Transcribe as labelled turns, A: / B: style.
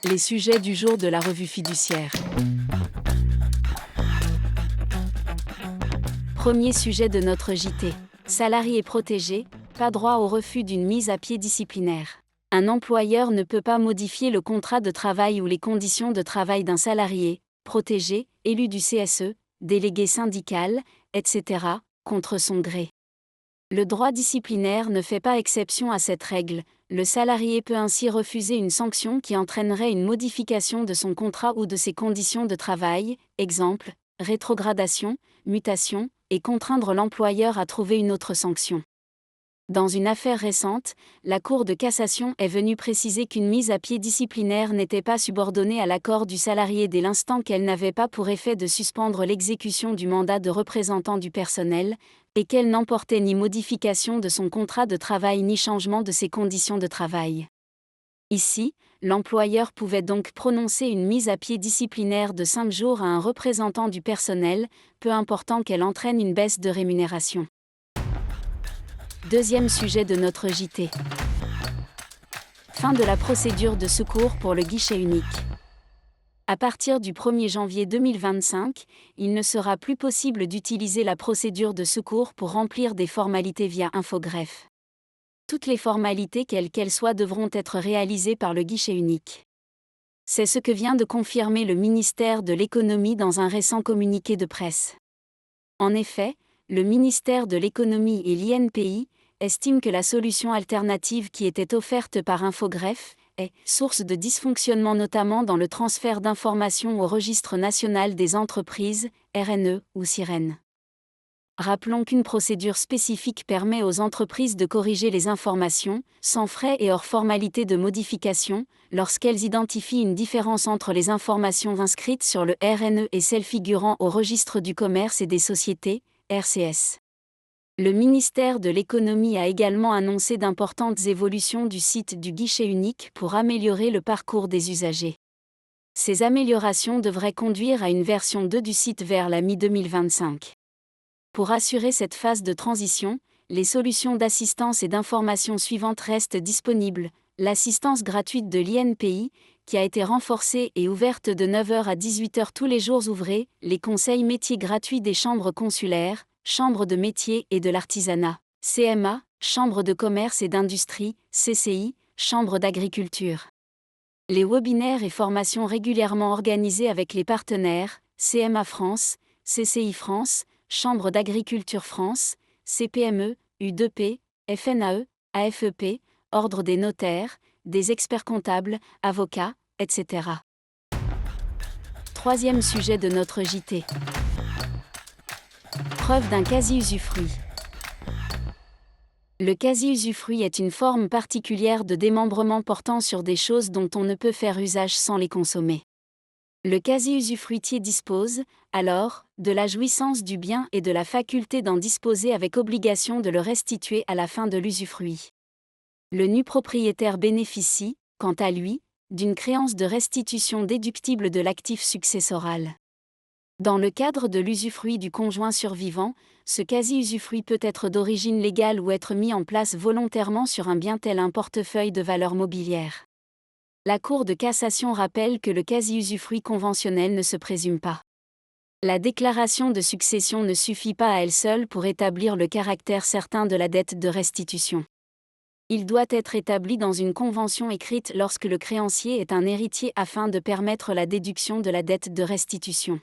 A: Les sujets du jour de la revue fiduciaire. Premier sujet de notre JT. Salarié protégé, pas droit au refus d'une mise à pied disciplinaire. Un employeur ne peut pas modifier le contrat de travail ou les conditions de travail d'un salarié, protégé, élu du CSE, délégué syndical, etc., contre son gré. Le droit disciplinaire ne fait pas exception à cette règle. Le salarié peut ainsi refuser une sanction qui entraînerait une modification de son contrat ou de ses conditions de travail, exemple, rétrogradation, mutation, et contraindre l'employeur à trouver une autre sanction. Dans une affaire récente, la Cour de cassation est venue préciser qu'une mise à pied disciplinaire n'était pas subordonnée à l'accord du salarié dès l'instant qu'elle n'avait pas pour effet de suspendre l'exécution du mandat de représentant du personnel, et qu'elle n'emportait ni modification de son contrat de travail ni changement de ses conditions de travail. Ici, l'employeur pouvait donc prononcer une mise à pied disciplinaire de 5 jours à un représentant du personnel, peu important qu'elle entraîne une baisse de rémunération. Deuxième sujet de notre JT. Fin de la procédure de secours pour le guichet unique. À partir du 1er janvier 2025, il ne sera plus possible d'utiliser la procédure de secours pour remplir des formalités via Infogreffe. Toutes les formalités, quelles qu'elles soient, devront être réalisées par le guichet unique. C'est ce que vient de confirmer le ministère de l'Économie dans un récent communiqué de presse. En effet, le ministère de l'Économie et l'INPI estiment que la solution alternative qui était offerte par Infogreffe est source de dysfonctionnement, notamment dans le transfert d'informations au Registre national des entreprises, RNE ou SIREN. Rappelons qu'une procédure spécifique permet aux entreprises de corriger les informations, sans frais et hors formalité de modification, lorsqu'elles identifient une différence entre les informations inscrites sur le RNE et celles figurant au Registre du commerce et des sociétés, RCS. Le ministère de l'Économie a également annoncé d'importantes évolutions du site du guichet unique pour améliorer le parcours des usagers. Ces améliorations devraient conduire à une version 2 du site vers la mi-2025. Pour assurer cette phase de transition, les solutions d'assistance et d'information suivantes restent disponibles. L'assistance gratuite de l'INPI, qui a été renforcée et ouverte de 9h à 18h tous les jours ouvrés, les conseils métiers gratuits des chambres consulaires, chambres de métiers et de l'artisanat, CMA, chambres de commerce et d'industrie, CCI, chambres d'agriculture. Les webinaires et formations régulièrement organisés avec les partenaires, CMA France, CCI France, Chambre d'agriculture France, CPME, U2P, FNAE, AFEP, Ordre des notaires, des experts comptables, avocats, etc. Troisième sujet de notre JT. Preuve d'un quasi-usufruit. Le quasi-usufruit est une forme particulière de démembrement portant sur des choses dont on ne peut faire usage sans les consommer. Le quasi-usufruitier dispose, alors, de la jouissance du bien et de la faculté d'en disposer avec obligation de le restituer à la fin de l'usufruit. Le nu propriétaire bénéficie, quant à lui, d'une créance de restitution déductible de l'actif successoral. Dans le cadre de l'usufruit du conjoint survivant, ce quasi-usufruit peut être d'origine légale ou être mis en place volontairement sur un bien tel un portefeuille de valeurs mobilières. La Cour de cassation rappelle que le quasi-usufruit conventionnel ne se présume pas. La déclaration de succession ne suffit pas à elle seule pour établir le caractère certain de la dette de restitution. Il doit être établi dans une convention écrite lorsque le créancier est un héritier afin de permettre la déduction de la dette de restitution.